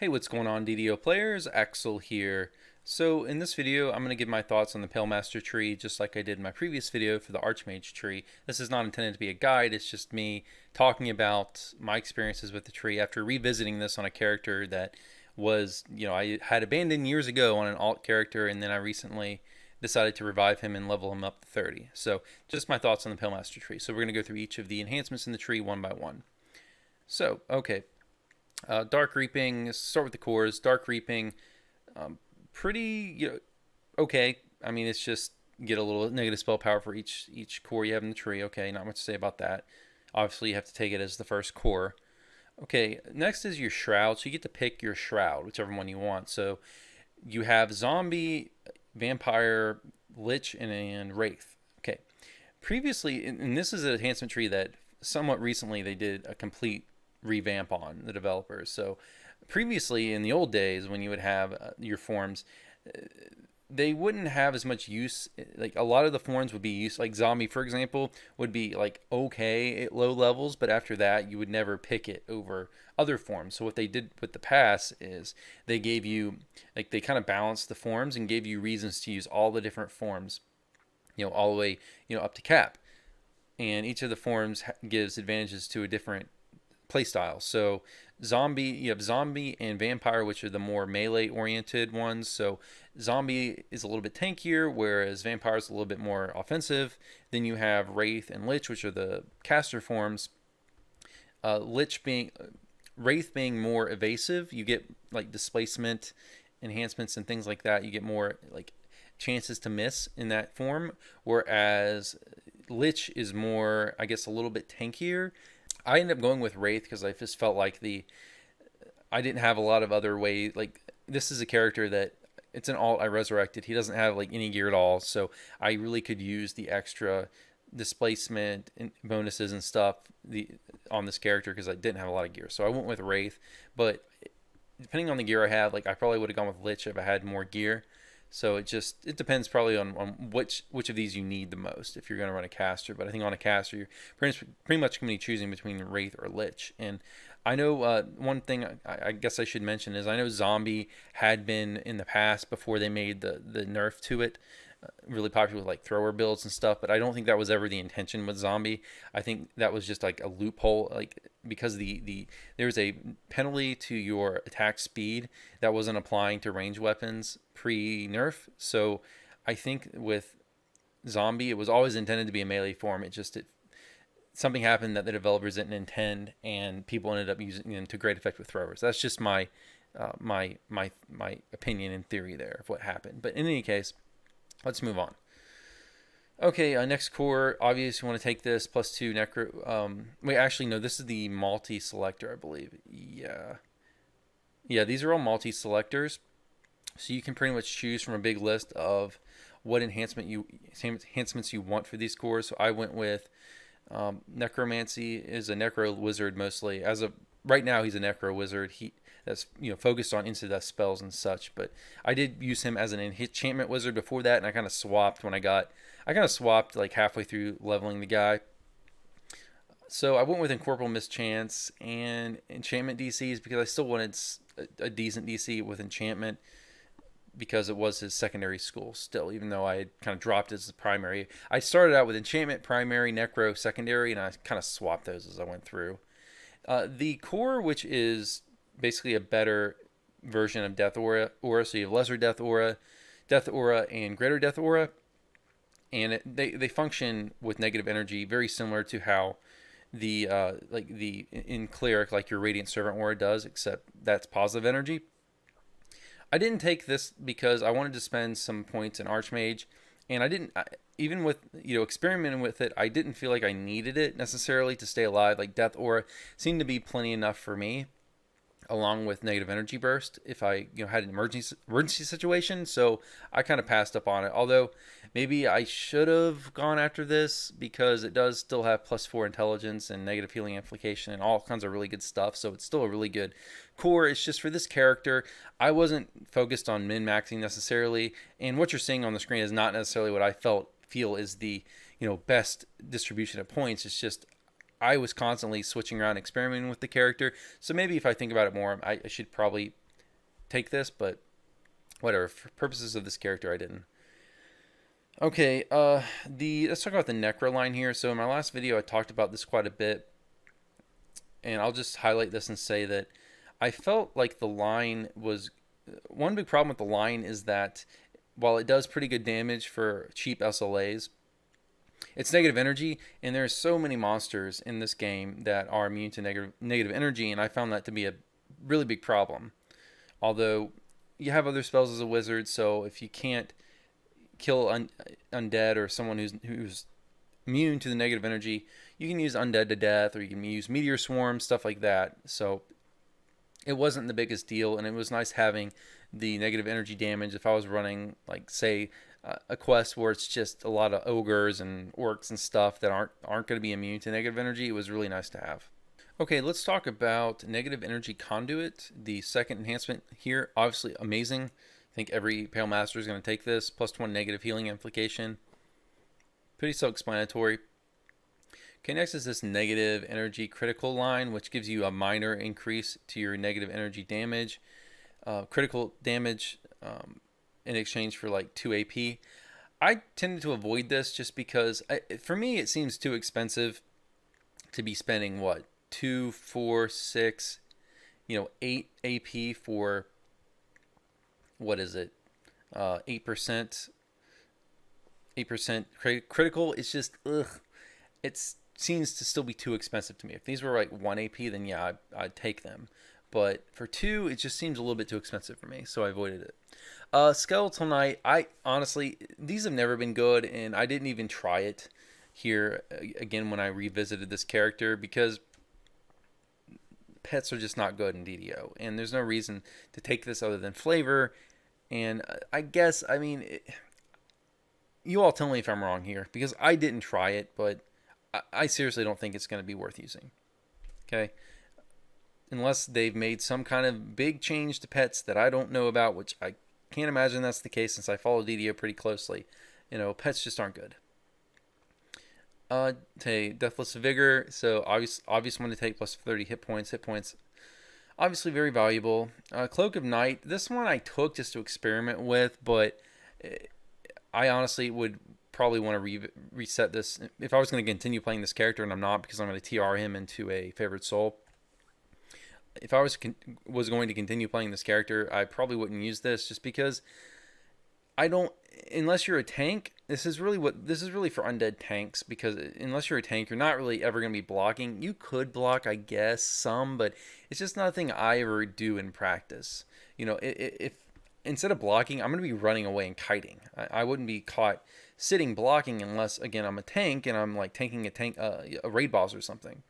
Hey, what's going on, DDO players? Axel here. So in this video, I'm going to give my thoughts on the Pale Master tree, just like I did in my previous video for the Archmage tree. This is not intended to be a guide, it's just me talking about my experiences with the tree after revisiting this on a character that was, I had abandoned years ago on an alt character, and then I recently decided to revive him and level him up to 30. So just my thoughts on the Pale Master tree. So we're going to go through each of the enhancements in the tree one by one. So, okay, Dark Reaping, start with the cores. Dark Reaping, pretty, okay. I mean, it's just get a little negative spell power for each core you have in the tree. Okay, not much to say about that. Obviously, you have to take it as the first core. Okay, next is your Shroud. So you get to pick your Shroud, whichever one you want. So you have Zombie, Vampire, Lich, and Wraith. Okay, previously, and this is an enhancement tree that somewhat recently they did a complete revamp on, the developers. So previously in the old days when you would have your forms, they wouldn't have as much use. Like a lot of the forms would be used, like Zombie for example would be like okay at low levels, but after that you would never pick it over other forms. So what they did with the pass is they gave you, like, they kind of balanced the forms and gave you reasons to use all the different forms, all the way, up to cap. And each of the forms gives advantages to a different playstyle. So you have zombie and vampire, which are the more melee oriented ones. So zombie is a little bit tankier, whereas vampire is a little bit more offensive. Then you have wraith and lich, which are the caster forms. Wraith being more evasive. You get like displacement enhancements and things like that. You get more like chances to miss in that form, whereas lich is more, I guess, a little bit tankier. I ended up going with Wraith because I just felt like I didn't have a lot of other ways. Like, this is a character that it's an alt I resurrected. He doesn't have like any gear at all, so I really could use the extra displacement and bonuses and stuff on this character because I didn't have a lot of gear. So I went with Wraith, but depending on the gear I have, like I probably would have gone with Lich if I had more gear. So it depends probably on which of these you need the most if you're going to run a caster. But I think on a caster you're pretty much going to be choosing between Wraith or Lich. And I know one thing I guess I should mention is I know Zombie had been in the past before they made the nerf to it, really popular with like thrower builds and stuff, but I don't think that was ever the intention with Zombie. I think that was just like a loophole, like because there's a penalty to your attack speed that wasn't applying to range weapons pre-nerf. So I think with Zombie it was always intended to be a melee form. Something happened that the developers didn't intend, and people ended up using it to great effect with throwers. That's just my opinion and theory there of what happened. But in any case, let's move on. Okay, next core. Obviously, you want to take this +2 necro. Wait, actually, no. This is the multi-selector, I believe. Yeah. These are all multi-selectors, so you can pretty much choose from a big list of what enhancements you want for these cores. So I went with Necromancy is a necro wizard mostly. As of right now, he's a necro wizard. That's focused on instant death spells and such. But I did use him as an enchantment wizard before that, and I kind of swapped like halfway through leveling the guy. So I went with Incorporeal Mischance and enchantment DCs because I still wanted a decent DC with enchantment because it was his secondary school still, even though I had kind of dropped it as the primary. I started out with enchantment primary, necro secondary, and I kind of swapped those as I went through. The core, which is basically a better version of Death Aura. So you have Lesser Death Aura, and Greater Death Aura, and they function with negative energy very similar to how in Cleric, like your Radiant Servant Aura does, except that's positive energy. I didn't take this because I wanted to spend some points in Archmage, and even with experimenting with it, I didn't feel like I needed it necessarily to stay alive. Like Death Aura seemed to be plenty enough for me, along with negative energy burst if I had an emergency situation. So I kind of passed up on it. Although maybe I should have gone after this because it does still have +4 intelligence and negative healing amplification and all kinds of really good stuff. So it's still a really good core. It's just for this character, I wasn't focused on min-maxing necessarily. And what you're seeing on the screen is not necessarily what I feel is the best distribution of points. It's just I was constantly switching around, experimenting with the character. So maybe if I think about it more, I should probably take this, but whatever. For purposes of this character, I didn't. Okay, let's talk about the Necro line here. So in my last video, I talked about this quite a bit, and I'll just highlight this and say that I felt like the line was one big problem with the line is that while it does pretty good damage for cheap SLAs, it's negative energy, and there's so many monsters in this game that are immune to negative energy, and I found that to be a really big problem. Although you have other spells as a wizard, so if you can't kill undead or someone who's immune to the negative energy, you can use undead to death, or you can use meteor swarm, stuff like that. So it wasn't the biggest deal, and it was nice having the negative energy damage if I was running, like, say, a quest where it's just a lot of ogres and orcs and stuff that aren't going to be immune to negative energy. It was really nice to have. Okay, let's talk about negative energy conduit, the second enhancement here. Obviously amazing. I think every Pale Master is going to take this. +1 negative healing amplification. Pretty self-explanatory. Okay, next is this negative energy critical line, which gives you a minor increase to your negative energy damage. Critical damage in exchange for like 2 AP. I tended to avoid this just because, for me, it seems too expensive to be spending, what, 2, 4, 6, 8 AP for, what is it, 8%, 8% critical. It's just, ugh, it seems to still be too expensive to me. If these were like 1 AP, then yeah, I'd take them. But for 2, it just seems a little bit too expensive for me, so I avoided it. Skeletal Knight, I honestly, these have never been good, and I didn't even try it here again when I revisited this character, because pets are just not good in DDO, and there's no reason to take this other than flavor. And I guess, I mean, you all tell me if I'm wrong here, because I didn't try it, but I seriously don't think it's going to be worth using. Okay? Unless they've made some kind of big change to pets that I don't know about, which I can't imagine that's the case since I follow DDO pretty closely. Pets just aren't good. Deathless Vigor, so obvious one to take, +30 hit points. Obviously very valuable. Cloak of Night, this one I took just to experiment with, but I honestly would probably want to reset this if I was going to continue playing this character, and I'm not, because I'm going to TR him into a favored soul. If I was going to continue playing this character, I probably wouldn't use this, just because I don't, unless you're a tank, this is really for undead tanks, because unless you're a tank, you're not really ever going to be blocking. You could block, I guess, some, but it's just not a thing I ever do in practice. If instead of blocking, I'm going to be running away and kiting. I wouldn't be caught sitting blocking unless, again, I'm a tank and I'm like tanking a raid boss or something.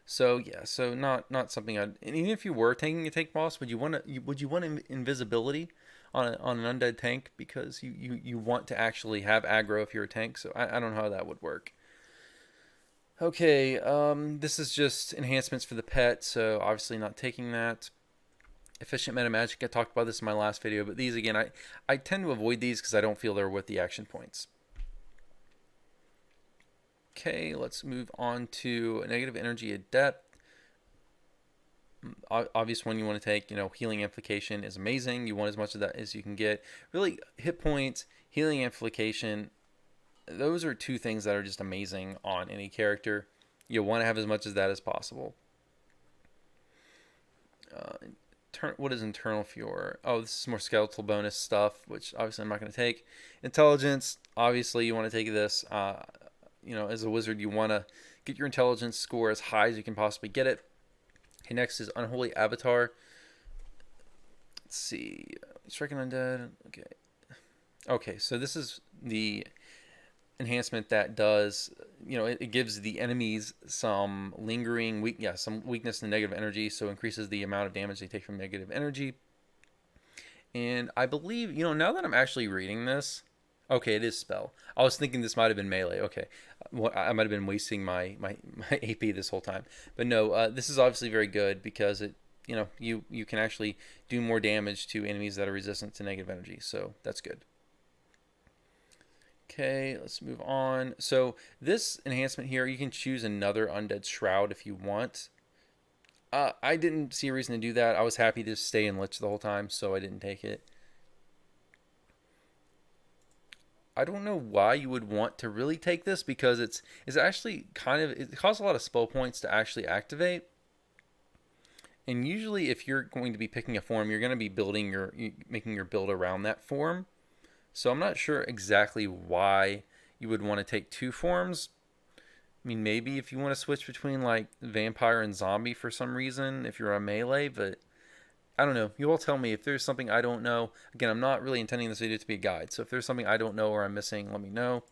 So yeah, so not something I'd. And even if you were tanking a tank boss, would you want invisibility on an undead tank, because you want to actually have aggro if you're a tank? So I don't know how that would work. Okay, this is just enhancements for the pet, so obviously not taking that. Efficient meta magic, I talked about this in my last video, but these again, I tend to avoid these because I don't feel they're worth the action points. Okay, let's move on to negative energy adept. Obvious one you want to take, healing amplification is amazing. You want as much of that as you can get. Really, hit points, healing amplification, those are two things that are just amazing on any character. You want to have as much of that as possible. What is Internal Fury? Oh, this is more skeletal bonus stuff, which obviously I'm not going to take. Intelligence, obviously you want to take this. As a wizard, you want to get your intelligence score as high as you can possibly get it. Okay, next is Unholy Avatar. Let's see. Striking Undead. Okay, so this is the enhancement that does, it gives the enemies some lingering some weakness in negative energy, so increases the amount of damage they take from negative energy. And I believe, now that I'm actually reading this, okay, it is spell. I was thinking this might have been melee. Okay, I might have been wasting my AP this whole time. But no, this is obviously very good, because it, you can actually do more damage to enemies that are resistant to negative energy. So that's good. Okay, let's move on. So this enhancement here, you can choose another Undead Shroud if you want. I didn't see a reason to do that. I was happy to stay in Lich the whole time, so I didn't take it. I don't know why you would want to really take this because it's actually kind of it costs a lot of spell points to actually activate. And usually, if you're going to be picking a form, you're going to be making your build around that form. So I'm not sure exactly why you would want to take two forms. I mean, maybe if you want to switch between like vampire and zombie for some reason, if you're a melee, but I don't know. You all tell me if there's something I don't know. Again, I'm not really intending this video to be a guide, so if there's something I don't know or I'm missing, let me know.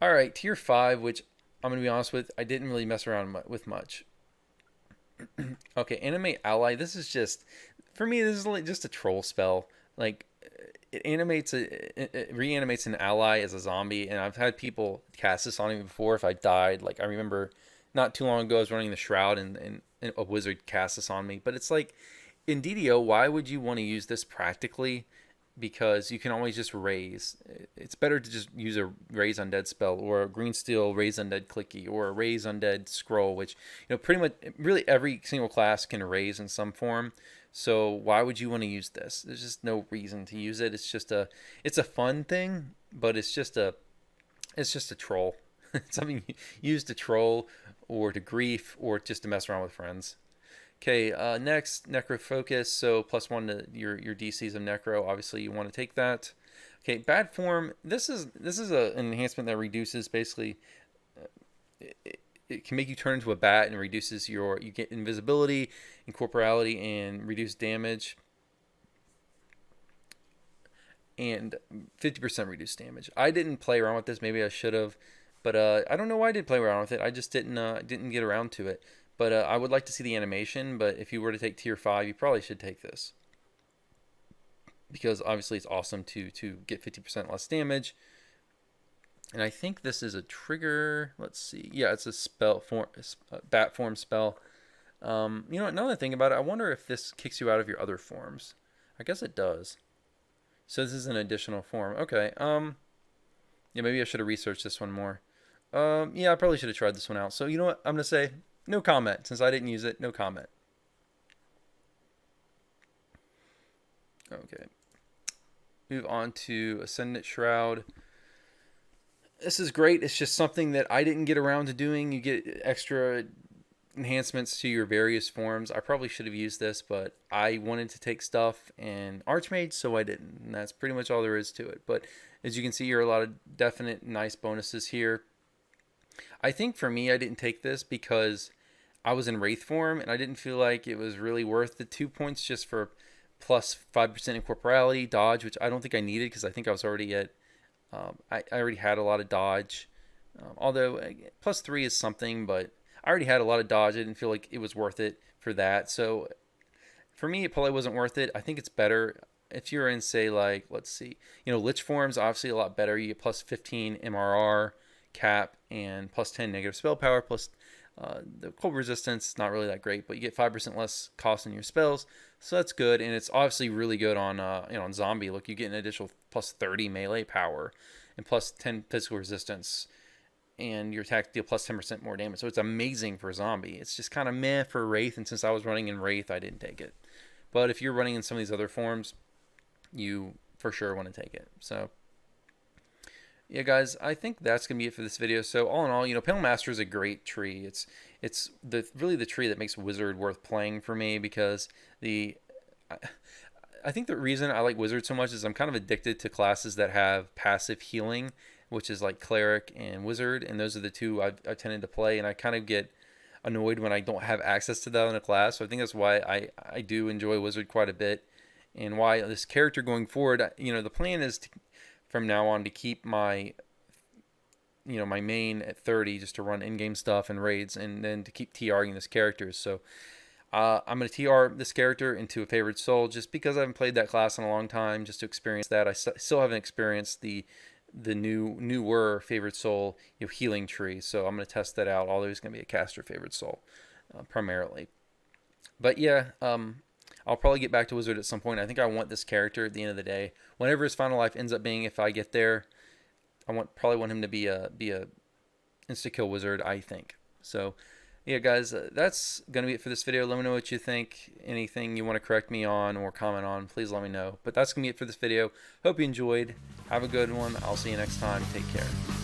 All right, tier 5, which I'm going to be honest with, I didn't really mess around with much. Okay, animate ally. This is just, for me, this is like just a troll spell. Like, it reanimates an ally as a zombie, and I've had people cast this on me before if I died. Like, I remember not too long ago I was running the Shroud, and a wizard cast this on me. But it's like, in DDO, why would you want to use this practically? Because you can always just raise. It's better to just use a raise undead spell or a green steel raise undead clicky or a raise undead scroll, which pretty much really every single class can raise in some form. So why would you want to use this? There's just no reason to use it. It's a fun thing, but it's just a troll. It's something you use to troll or to grief or just to mess around with friends. Okay, next, Necro Focus, so +1 to your DCs of Necro. Obviously, you want to take that. Okay, Bad Form. This is an enhancement that reduces basically. It can make you turn into a bat and reduces you get invisibility, incorporality, and reduced damage, and 50% reduced damage. I didn't play around with this. Maybe I should have, but I don't know why I did play around with it. I just didn't get around to it. But I would like to see the animation, but if you were to take tier 5, you probably should take this. Because obviously it's awesome to get 50% less damage. And I think this is a trigger. Let's see. Yeah, it's a spell form, bat form spell. Another thing about it, I wonder if this kicks you out of your other forms. I guess it does. So this is an additional form. Okay. Yeah, maybe I should have researched this one more. Yeah, I probably should have tried this one out. So you know what? I'm going to say no comment. Since I didn't use it, no comment. Okay. Move on to Ascendant Shroud. This is great. It's just something that I didn't get around to doing. You get extra enhancements to your various forms. I probably should have used this, but I wanted to take stuff in Archmage, so I didn't. And that's pretty much all there is to it. But as you can see, here are a lot of definite nice bonuses here. I think for me, I didn't take this because I was in Wraith form, and I didn't feel like it was really worth the 2 points just for plus 5% incorporality, dodge, which I don't think I needed because I think I was already at, I already had a lot of dodge. Although plus 3 is something, but I already had a lot of dodge. I didn't feel like it was worth it for that. So for me, it probably wasn't worth it. I think it's better if you're in, say, like, let's see, Lich form's obviously a lot better. You get plus 15 MRR cap and plus 10 negative spell power, plus the cold resistance, not really that great, but you get 5% less cost in your spells, so that's good. And it's obviously really good on on zombie. Look, you get an additional plus 30 melee power and plus 10 physical resistance, and your attack deal plus 10% more damage. So it's amazing for zombie. It's just kind of meh for Wraith, and since I was running in Wraith, I didn't take it. But if you're running in some of these other forms, you for sure want to take it. So yeah, guys, I think that's gonna be it for this video. So all in all, Pale Master is a great tree. It's really the tree that makes Wizard worth playing for me, because I think the reason I like Wizard so much is I'm kind of addicted to classes that have passive healing, which is like Cleric and Wizard, and those are the two I've tended to play, and I kind of get annoyed when I don't have access to that in a class. So I think that's why I do enjoy Wizard quite a bit, and why this character going forward, the plan is from now on to keep my my main at 30 just to run in-game stuff and raids, and then to keep TRing this character. So I'm going to TR this character into a favorite soul just because I haven't played that class in a long time, just to experience that. I still haven't experienced the newer favorite soul healing tree, so I'm going to test that out. Although it's going to be a caster favorite soul primarily. But yeah, I'll probably get back to Wizard at some point. I think I want this character at the end of the day. Whenever his final life ends up being, if I get there, probably want him to be a insta kill Wizard, I think. So Yeah, guys, that's going to be it for this video. Let me know what you think. Anything you want to correct me on or comment on, please let me know. But that's going to be it for this video. Hope you enjoyed. Have a good one. I'll see you next time. Take care.